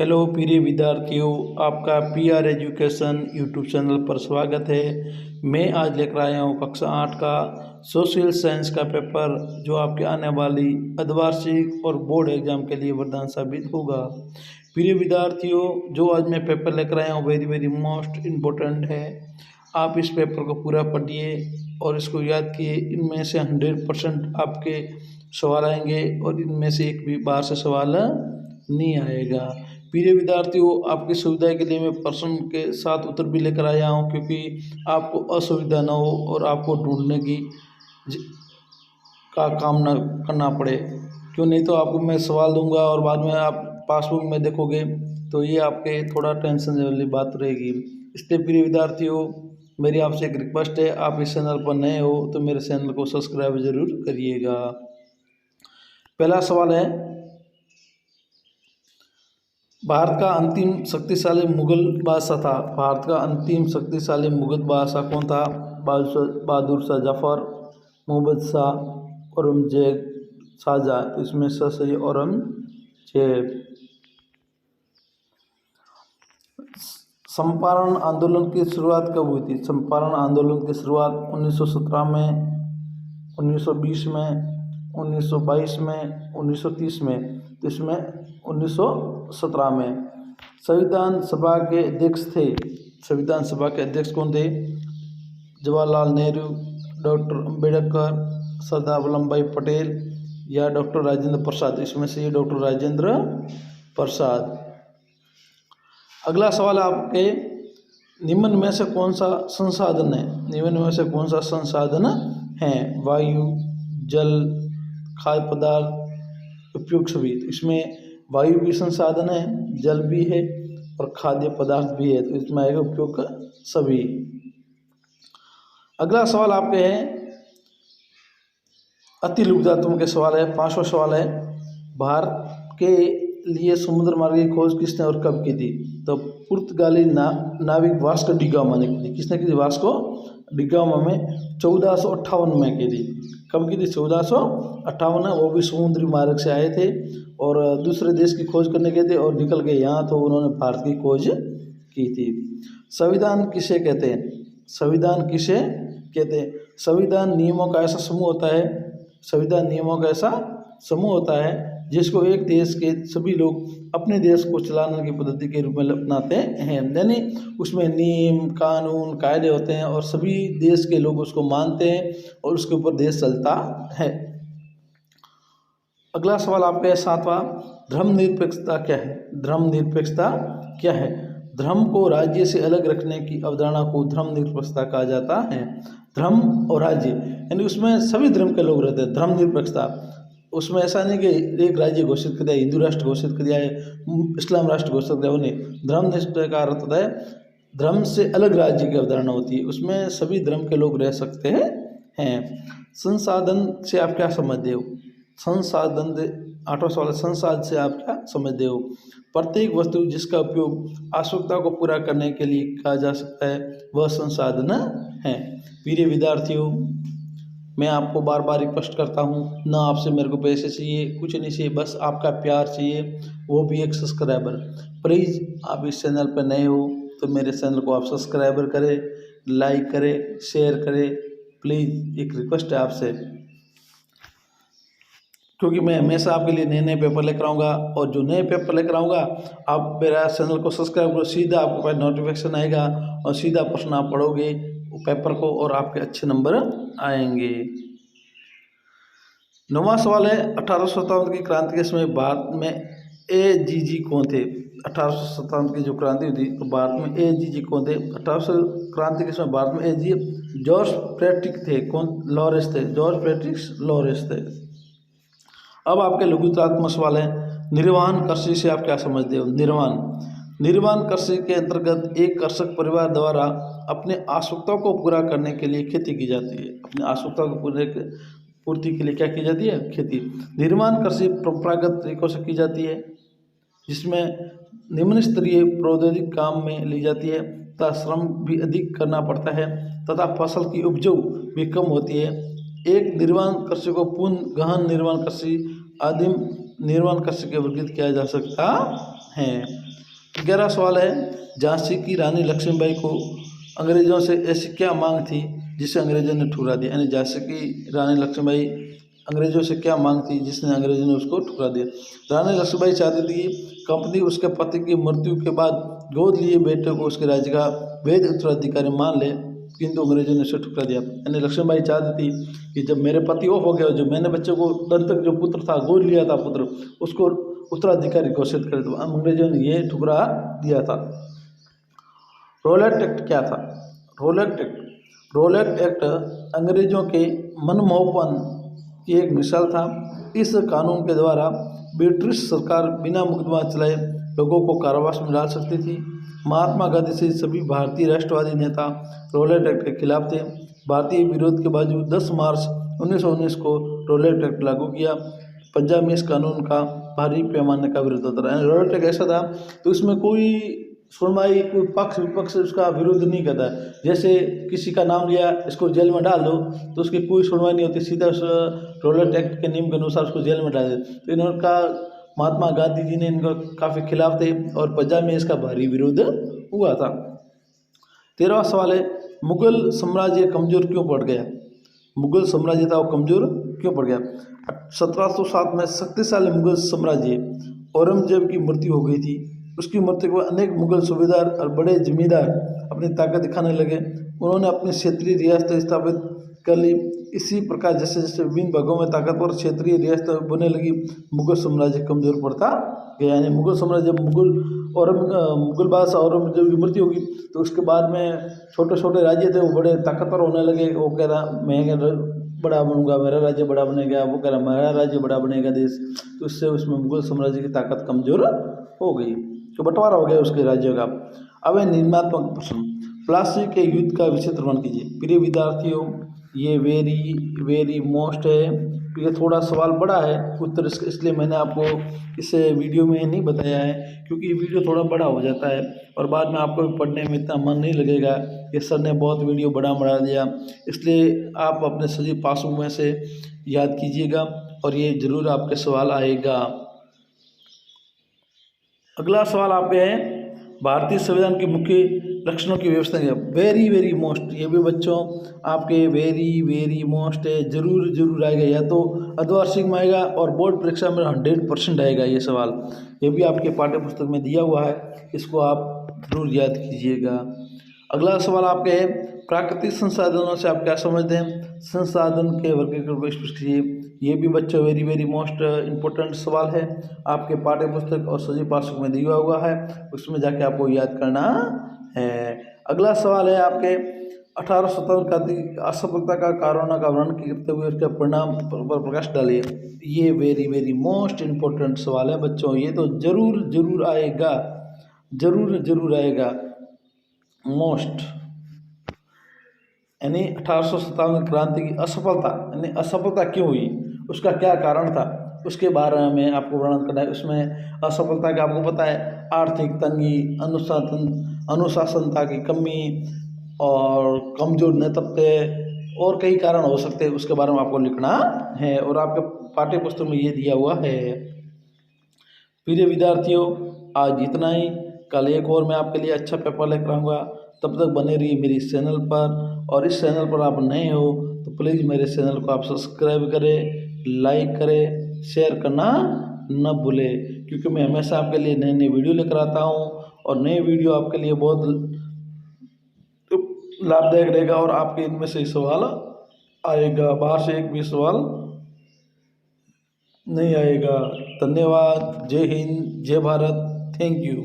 Hello प्रिय विद्यार्थियों, आपका पीआर एजुकेशन यूट्यूब चैनल पर स्वागत है। मैं आज लेकर आया हूँ कक्षा 8 का सोशल साइंस का पेपर, जो आपके आने वाली अर्धवार्षिक और बोर्ड एग्जाम के लिए वरदान साबित होगा। प्रिय विद्यार्थियों, जो आज मैं पेपर लेकर आया हूँ वेरी वेरी मोस्ट इम्पोर्टेंट है। आप इस पेपर को पूरा पढ़िए और इसको याद किए। इनमें से 100% आपके सवाल आएंगे और इनमें से एक भी बार से सवाल नहीं आएगा। प्रिय विद्यार्थियों, आपकी सुविधा के लिए मैं प्रश्न के साथ उत्तर भी लेकर आया हूँ, क्योंकि आपको असुविधा न हो और आपको ढूंढने की ज- का काम न करना पड़े। क्यों नहीं तो आपको मैं सवाल दूंगा और बाद में आप पासबुक में देखोगे तो ये आपके थोड़ा टेंशन वाली बात रहेगी। इसलिए प्रिय विद्यार्थियों, मेरी आपसे एक रिक्वेस्ट है, आप इस चैनल पर नए हो तो मेरे चैनल को सब्सक्राइब जरूर करिएगा। पहला सवाल है, भारत का अंतिम शक्तिशाली मुगल बादशाह था। भारत का अंतिम शक्तिशाली मुगल बादशाह कौन था? बहादुर शाह जफर, मोहम्मद शाह, औरंगजेब, शाहजहाँ। तो इसमें सही औरंगजेब। चंपारण आंदोलन की शुरुआत कब हुई थी? चंपारण आंदोलन की शुरुआत 1917 में, 1920 में, 1922 में, 1930 में। तो इसमें 1917 में। संविधान सभा के अध्यक्ष थे, संविधान सभा के अध्यक्ष कौन थे? जवाहरलाल नेहरू, डॉक्टर अंबेडकर, सरदार वल्लभ भाई पटेल या डॉक्टर राजेंद्र प्रसाद। इसमें से ये डॉक्टर राजेंद्र प्रसाद। अगला सवाल आपके, निम्न में से कौन सा संसाधन है? निम्न में से कौन सा संसाधन है? वायु, जल, खाद्य पदार्थ, उपयोग सभी। तो इसमें वायु भी संसाधन है, जल भी है और खाद्य पदार्थ भी है। तो इसमें आएगा उपयोग सभी। अगला सवाल आपके है, अति लघुतात्म के सवाल है। 5वां सवाल है, भारत के लिए समुद्र मार्ग की खोज किसने और कब की थी? तो पुर्तगाली नाविक वास्को डी गामा ने की थी। किसने की थी? वास्को डी गामा में 1458 में की थी। कब की थी? 1458 में। वो भी समुद्री मार्ग से आए थे और दूसरे देश की खोज करने गए थे और निकल गए यहाँ, तो उन्होंने भारत की खोज की थी। संविधान किसे कहते हैं? संविधान किसे कहते हैं? संविधान नियमों का ऐसा समूह होता है, संविधान नियमों का ऐसा समूह होता है जिसको एक देश के सभी लोग अपने देश को चलाने की पद्धति के रूप में अपनाते हैं। यानी उसमें नियम, कानून, कायदे होते हैं और सभी देश के लोग उसको मानते हैं और उसके ऊपर देश चलता है। अगला सवाल आपका है 7वां, धर्मनिरपेक्षता क्या है? धर्मनिरपेक्षता क्या है? धर्म को राज्य से अलग रखने की अवधारणा को धर्मनिरपेक्षता कहा जाता है। धर्म और राज्य यानी उसमें सभी धर्म के लोग रहते हैं। धर्मनिरपेक्षता उसमें ऐसा नहीं कि एक राज्य घोषित कर दिया, हिंदू राष्ट्र घोषित कर दिया है, इस्लाम राष्ट्र घोषित कर दिया, वो नहीं। धर्मनिष्ठा का अर्थ होता है धर्म से अलग राज्य की अवधारणा होती है, उसमें सभी धर्म के लोग रह सकते हैं। संसाधन से आप क्या समझते हो? संसाधन से 8वां सवाल, संसाधन से आप क्या समझते हो? प्रत्येक वस्तु जिसका उपयोग आवश्यकता को पूरा करने के लिए किया जा सकता है वह संसाधन है। प्रिय विद्यार्थियों, मैं आपको बार बार रिक्वेस्ट करता हूँ, ना आपसे मेरे को पैसे चाहिए, कुछ नहीं चाहिए, बस आपका प्यार चाहिए, वो भी एक सब्सक्राइबर। प्लीज़ आप इस चैनल पर नए हो तो मेरे चैनल को आप सब्सक्राइबर करें, लाइक करें, शेयर करें। प्लीज़ एक रिक्वेस्ट है आपसे, क्योंकि मैं हमेशा आपके लिए नए नए पेपर लेकर आऊँगा और जो नए पेपर लेकर आऊँगा आप मेरा चैनल को सब्सक्राइब करो, सीधा आपके पास नोटिफिकेशन आएगा और सीधा प्रश्न आप पढ़ोगे पेपर को और आपके अच्छे नंबर आएंगे। 9वां सवाल है, 1857 की क्रांति के समय भारत में एजीजी कौन थे? 1857 की जो क्रांति हुई थी तो भारत में एजीजी कौन थे? 1800 क्रांति के समय भारत में एजीजी जॉर्ज फ्रेडरिक थे। कौन? लॉरेंस थे, जॉर्ज फ्रेडरिक लॉरेंस थे। अब आपके लघुतात्मक सवाल है, निर्वाण कृषि से आप क्या समझते हो? निर्वाण कृषि के अंतर्गत एक कृषक परिवार द्वारा अपने आवश्यकताओं को पूरा करने के लिए खेती की जाती है। अपने आवश्यकताओं को पूर्ति के लिए क्या की जाती है? खेती। निर्वाण कृषि परंपरागत तरीकों से की जाती है, जिसमें निम्न स्तरीय प्रौद्योगिकी काम में ली जाती है तथा श्रम भी अधिक करना पड़ता है तथा फसल की उपज भी कम होती है। एक निर्वाण कृषि को पूर्ण गहन निर्वाण कृषि, आदिम निर्वाण कृषि के वर्गीकृत किया जा सकता हैं। 11वां सवाल है, झांसी की रानी लक्ष्मीबाई को अंग्रेजों से ऐसी क्या मांग थी जिसे अंग्रेजों ने ठुकरा दिया। यानी झांसी की रानी लक्ष्मीबाई अंग्रेजों से क्या मांग थी जिसने अंग्रेजों ने उसको ठुकरा दिया। रानी लक्ष्मीबाई चाहती थी कि कंपनी उसके पति की मृत्यु के बाद गोद लिए बेटे को उसके राज्य का वैध उत्तराधिकारी मान ले, किंतु अंग्रेजों ने उसे ठुकरा दिया। यानी लक्ष्मीबाई चाहती थी कि जब मेरे पति ऑफ हो गया, जो मैंने बच्चे को दंतक जो पुत्र था गोद लिया था पुत्र, उसको उत्तराधिकारी घोषित कर दिया। अंग्रेजों ने ये ठुकरा दिया था। रोलेट एक्ट क्या था। रोलेट एक्ट अंग्रेजों के मनमोहपन की एक मिसाल था। इस कानून के द्वारा ब्रिटिश सरकार बिना मुकदमा चलाए लोगों को कारावास में डाल सकती थी। महात्मा गांधी सहित सभी भारतीय राष्ट्रवादी नेता रोलेट एक्ट के खिलाफ थे। भारतीय विरोध के बावजूद 10 मार्च 1919 को रोलेट एक्ट लागू किया। पंजाब में इस कानून का भारी पैमाने का विरोध होता रहा। रोलेट एक्ट ऐसा था तो इसमें कोई सुनवाई, कोई पक्ष विपक्ष उसका विरोध नहीं करता है। जैसे किसी का नाम लिया, इसको जेल में डाल दो, तो उसकी कोई सुनवाई नहीं होती, सीधा उस रोलेट एक्ट के नियम के अनुसार उसको जेल में डाल देते। तो इनका महात्मा गांधी जी ने इनका काफ़ी खिलाफ थे और पंजाब में इसका भारी विरोध हुआ था। 13वां सवाल है, मुगल साम्राज्य कमज़ोर क्यों पड़ गया। मुगल साम्राज्य था वो कमज़ोर क्यों पड़ गया। 1707 में शक्तिशाली मुगल साम्राज्य औरंगजेब की मृत्यु हो गई थी। उसकी मृत्यु के बाद अनेक मुगल सूबेदार और बड़े जमींदार अपनी ताकत दिखाने लगे। उन्होंने अपनी क्षेत्रीय रियासतें स्थापित कर ली। इसी प्रकार जैसे जैसे विभिन्न भागों में ताकतवर क्षेत्रीय रियासतें बनने लगी, मुगल साम्राज्य कमजोर पड़ता गया। यानी मुगल साम्राज्य मुगल बादशाह औरंगजेब की मृत्यु होगी तो उसके बाद में छोटे छोटे राज्य थे वो बड़े ताकतवर होने लगे। वो कह रहा मैं बड़ा बनूंगा, मेरा राज्य बड़ा बनेगा, वो कह रहा मेरा राज्य बड़ा बनेगा देश। तो इससे उसमें मुगल साम्राज्य की ताकत कमजोर हो गई, तो बंटवारा हो गया उसके राज्यों का। अब है निर्मात्मक प्रश्न। प्लासी के युद्ध का विचित्र वर्णन कीजिए। प्रिय विद्यार्थियों, ये वेरी मोस्ट है। ये थोड़ा सवाल बड़ा है उत्तर इसलिए मैंने आपको इसे वीडियो में नहीं बताया है, क्योंकि ये वीडियो थोड़ा बड़ा हो जाता है और बाद में आपको पढ़ने में इतना मन नहीं लगेगा। ये सर ने बहुत वीडियो बढ़ा दिया, इसलिए आप अपने सभी पासों में से याद कीजिएगा और ये जरूर आपके सवाल आएगा। अगला सवाल आपके है, भारतीय संविधान के मुख्य लक्षणों की व्यवस्था है। वेरी मोस्ट, ये भी बच्चों आपके वेरी मोस्ट है, जरूर आएगा। या तो अर्धवार्षिक में आएगा और बोर्ड परीक्षा में 100% आएगा ये सवाल। ये भी आपके पाठ्य पुस्तक में दिया हुआ है, इसको आप जरूर याद कीजिएगा। अगला सवाल आपके है, प्राकृतिक संसाधनों से आप क्या समझते हैं। संसाधन के वर्गीकरण को स्पष्ट कीजिए। ये भी बच्चों वेरी मोस्ट इम्पोर्टेंट सवाल है, आपके पाठ्य पुस्तक और सजीव पाठक में दिया हुआ है, उसमें जाके आपको याद करना है। अगला सवाल है आपके 1857 क्रांति असफलता का कारणों का वर्णन करते हुए उसके परिणाम पर प्रकाश डालिए। ये वेरी मोस्ट इम्पोर्टेंट सवाल है बच्चों, ये तो जरूर आएगा, जरूर आएगा मोस्ट। यानी 1857 क्रांति की असफलता, यानी असफलता क्यों हुई, उसका क्या कारण था, उसके बारे में आपको वर्णन करना है। उसमें असफलता का आपको पता है, आर्थिक तंगी, अनुशासनता की कमी और कमजोर नेतृत्व और कई कारण हो सकते हैं, उसके बारे में आपको लिखना है और आपके पाठ्य पुस्तक में ये दिया हुआ है। प्रिय विद्यार्थियों, आज इतना ही। कल एक और मैं आपके लिए अच्छा पेपर लेकर आऊँगा। तब तक बने रहिए मेरे इस चैनल पर, और इस चैनल पर आप नए हो तो प्लीज़ मेरे चैनल को आप सब्सक्राइब करें, लाइक करें, शेयर करना न भूलें, क्योंकि मैं हमेशा आपके लिए नए वीडियो लेकर आता हूँ और नए वीडियो आपके लिए बहुत लाभदायक रहेगा और आपके इनमें से सवाल आएगा, बाहर से एक भी सवाल नहीं आएगा। धन्यवाद। जय हिंद, जय भारत, थैंक यू।